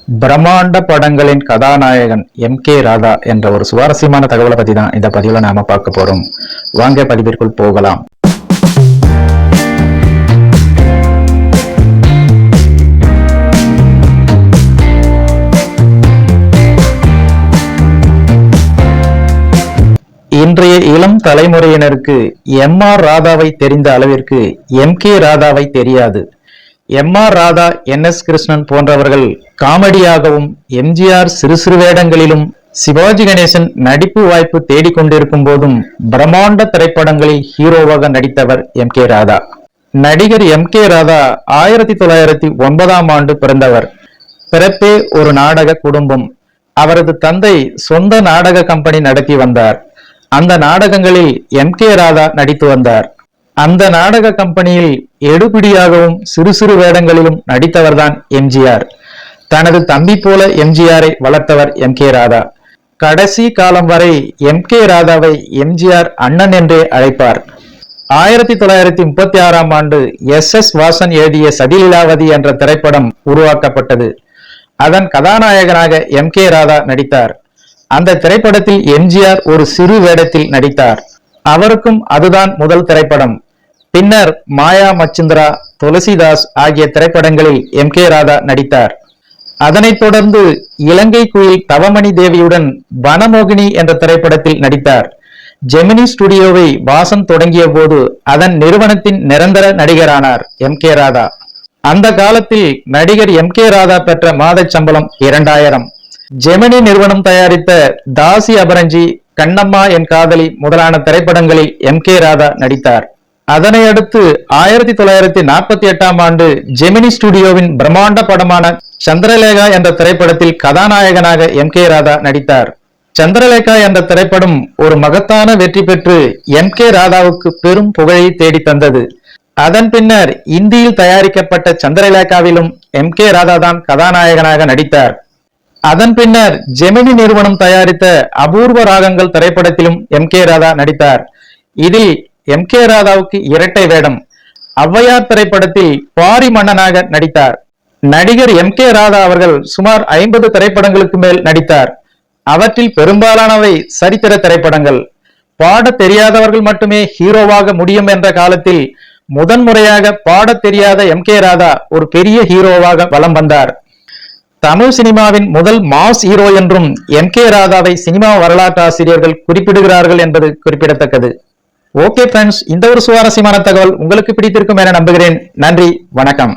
பிரம்மாண்ட படங்களின் கதாநாயகன் எம்.கே. ராதா என்ற ஒரு சுவாரஸ்யமான தகவலை பத்தி தான் இந்த பதிவுல நாம பார்க்க போறோம். வாங்க பதிவிற்குள் போகலாம். இன்றைய இளம் தலைமுறையினருக்கு எம்.ஆர். ராதாவை தெரிந்த அளவிற்கு எம்.கே. ராதாவை தெரியாது. எம்.ஆர். ராதா, என்.எஸ். கிருஷ்ணன் போன்றவர்கள் காமெடியாகவும், எம்.ஜி.ஆர். சிறு சிறு வேடங்களிலும், சிவாஜி கணேசன் நடிப்பு வாய்ப்பு தேடிக்கொண்டிருக்கும் போதும் பிரம்மாண்ட திரைப்படங்களில் ஹீரோவாக நடித்தவர் எம்.கே. ராதா. நடிகர் எம்.கே. ராதா 1909ஆம் ஆண்டு பிறந்தவர். பிறப்பே ஒரு நாடக குடும்பம். அவரது தந்தை சொந்த நாடக கம்பெனி நடத்தி வந்தார். அந்த நாடகங்களில் எம்.கே. ராதா நடித்து வந்தார். அந்த நாடக கம்பெனியில் எடுபிடியாகவும் சிறு சிறு வேடங்களிலும் நடித்தவர்தான் எம்.ஜி.ஆர். தனது தம்பி போல எம்.ஜி.ஆரை வளர்த்தவர் எம்.கே. ராதா. கடைசி காலம் வரை எம்.கே. ராதாவை எம்.ஜி.ஆர். அண்ணன் என்றே அழைப்பார். 1936ஆம் ஆண்டு எஸ்.எஸ். வாசன் எழுதிய சதிலீலாவதி என்ற திரைப்படம் உருவாக்கப்பட்டது. அதன் கதாநாயகனாக எம்.கே. ராதா நடித்தார். அந்த திரைப்படத்தில் எம்.ஜி.ஆர். ஒரு சிறு வேடத்தில் நடித்தார். அவருக்கும் அதுதான் முதல் திரைப்படம். பின்னர் மாயா மச்சுந்திரா, துளசிதாஸ் ஆகிய திரைப்படங்களில் எம்.கே. ராதா நடித்தார். அதனைத் தொடர்ந்து இலங்கை குயில் தவமணி தேவியுடன் வனமோகினி என்ற திரைப்படத்தில் நடித்தார். ஜெமினி ஸ்டுடியோவை வாசன் தொடங்கிய போது அதன் நிறுவனத்தின் நிரந்தர நடிகரானார் எம்.கே. ராதா. அந்த காலத்தில் நடிகர் எம்.கே. ராதா பெற்ற மாத சம்பளம் 2000. ஜெமினி நிறுவனம் தயாரித்த தாசி அபரஞ்சி, கண்ணம்மா என் காதலி முதலான திரைப்படங்களில் எம்.கே. ராதா நடித்தார். அதனை அடுத்து 1948ஆம் ஆண்டு ஜெமினி ஸ்டுடியோவின் பிரம்மாண்ட படமான சந்திரலேகா என்ற திரைப்படத்தில் கதாநாயகனாக எம்.கே. ராதா நடித்தார். சந்திரலேகா என்ற திரைப்படம் ஒரு மகத்தான வெற்றி பெற்று எம்.கே. ராதாவுக்கு பெரும் புகழை தேடி தந்தது. அதன் பின்னர் இந்தியில் தயாரிக்கப்பட்ட சந்திரலேகாவிலும் எம்.கே. ராதா தான் கதாநாயகனாக நடித்தார். அதன் பின்னர் ஜெமினி நிறுவனம் தயாரித்த அபூர்வ ராகங்கள் திரைப்படத்திலும் எம்.கே. ராதா நடித்தார். இதில் எம்.கே. ராதாவுக்கு இரட்டை வேடம். ஔவையார் திரைப்படத்தில் பாரி மன்னனாக நடித்தார். நடிகர் எம்.கே. ராதா அவர்கள் சுமார் 50 திரைப்படங்களுக்கு மேல் நடித்தார். அவற்றில் பெரும்பாலானவை சரித்திர திரைப்படங்கள். பாட தெரியாதவர்கள் மட்டுமே ஹீரோவாக முடியும் என்ற காலத்தில் முதன்முறையாக பாட தெரியாத எம்.கே. ராதா ஒரு பெரிய ஹீரோவாக வலம் வந்தார். தமிழ் சினிமாவின் முதல் மாஸ் ஹீரோ என்றும் எம்.கே. ராதாவை சினிமா வரலாற்று ஆசிரியர்கள் குறிப்பிடுகிறார்கள் என்பது குறிப்பிடத்தக்கது. ஓகே ஃப்ரெண்ட்ஸ், இந்த ஒரு சுவாரஸ்யமான தகவல் உங்களுக்கு பிடித்திருக்கும் என நம்புகிறேன். நன்றி, வணக்கம்.